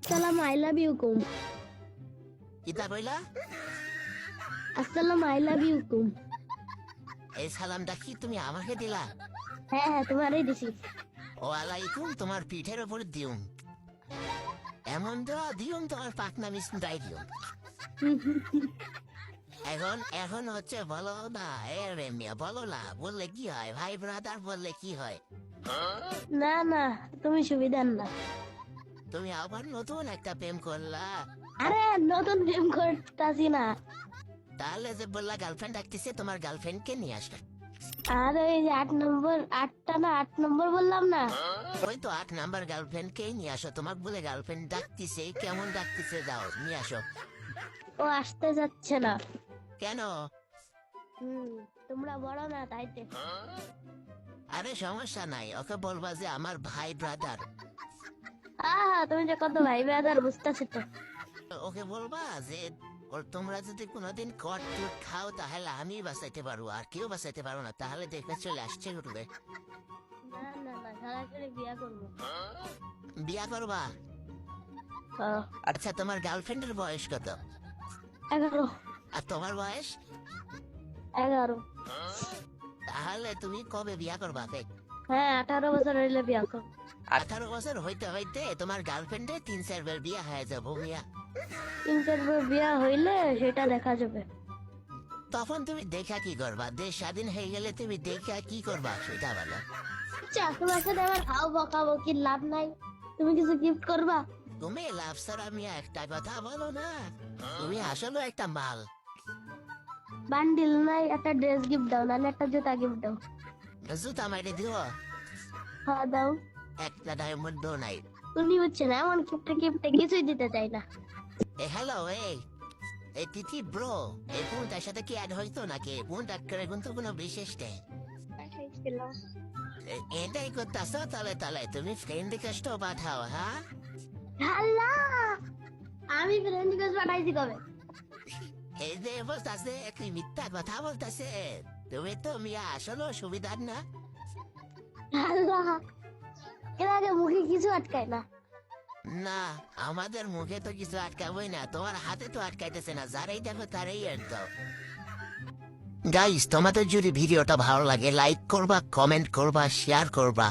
সালাম I love you কুম। কিতা কইলা? আসসালাম আই লাভ ইউ কুম। এই সালামটা কি তুমি আমাকে দিলা? হ্যাঁ হ্যাঁ তোমারই দিছি। ওয়ালাইকুম তোমার পিঠের উপর দিউম। এমন তো দিউম তোমার পাকনা মিষ্টিটাই দিউম। এখন এখন হচ্ছে বলো না, এ রে মিয়া বলো না, বললে কি হয়? ভাই ব্রাদার বললে কি হয়? না না তুমি সুবিধার না। তুমি আবার নতুন একটা প্রেম করলা? আরে নতুন প্রেম করতাছি না। তাহলে যে বললা গার্লফ্রেন্ড ডাকতেছে, তোমার গার্লফ্রেন্ডকে নিয়ে আসবে। আর ওই যে 8 নম্বর, 8 নম্বর বললাম না। ওই তো 8 নাম্বার গার্লফ্রেন্ডকেই নিয়ে আসো। তোমাকে বলে গার্লফ্রেন্ড ডাকতেছে, কেমন ডাকতেছে যাও নিয়ে আসো। ও আসতে যাচ্ছে না। কেন? তোমরা বড় না তাইতে। আরে সমস্যা নাই, ওকে বলবা যে আমার ভাই ব্রাদার। তুমি যে কত ভাই ব্রাদার বুঝতেছি তো। ওকে বলবা যে তোমরা যদি কোনোদিন কট টুট খাও তাহলে আমি বাঁচাইতে পারবো, আর কেউ বাঁচাইতে পারো না। তাহলে দেখে চলে আসছে ঘুরবে। না না না সরাসরি বিয়া করবো। বিয়া করবা? হ্যাঁ, আচ্ছা তোমার গার্লফ্রেন্ডের বয়স কত? 11। আর তোমার বয়স? 11। তাহলে তুমি কবে বিয়া করবা? হ্যাঁ 18 বছর হইলে বিয়া করবো। 18 বছর হইতে হইতে তোমার গার্লফ্রেন্ডের 3-4 বার বিয়া হয়ে যাবো মিয়া। 3-4 বার বিয়া হইলে সেটা দেখা যাবে। তখন তুমি দেখা কি করবা? দেশ স্বাধীন হয়ে গেলে তুমি দেখা কি করবা সেটা বলো। আচ্ছা তোমার সাথে আমার খাওয়াবো খাবো কি লাভ নাই? তুমি কিছু গিফট করবা? তুমি লাভ ছাড়া মিয়া একটা কথা বলো না। তুমি আসলে একটা মাল। বান্ডিল নাই, একটা ড্রেস গিফট দাও, নাহলে একটা জুতা গিফট দাও। জুতা মাইরে দিও? হ্যাঁ দাও। একটা ডায়মন্ড নাই। তুমি হচ্ছে না এমন গিফটে গিফটে কিছুই দিতে চাই না। হ্যালো এই তিথি ব্রো, এই ফোনটার সাথে কি অ্যাড হইতো নাকি? ফোনটা করে কিন্তু কোনো বিশেষ নেই। এটাই করতেছ? তাহলে তাহলে তুমি ফ্রেন্ড রিকোয়েস্ট পাঠাও। হ্যাঁ আল্লাহ, আমি ফ্রেন্ড রিকোয়েস্ট পাঠাইছি কবে? এই যে বলতেছে একটি মিথ্যা কথা বলতেছে। তুমি তো মিয়া আসলে সুবিধার না। আল্লাহ, এর আগে মুখে কিছু আটকায় না। না, আমাদের মুখে তো কিছু আটকাবই না, তোমার হাতে তো আটকাইতেছে না। যারাই দেখো তারাই এর দাও। গাইস, তোমাদের যদি ভিডিওটা ভালো লাগে লাইক করবা, কমেন্ট করবা, শেয়ার করবা।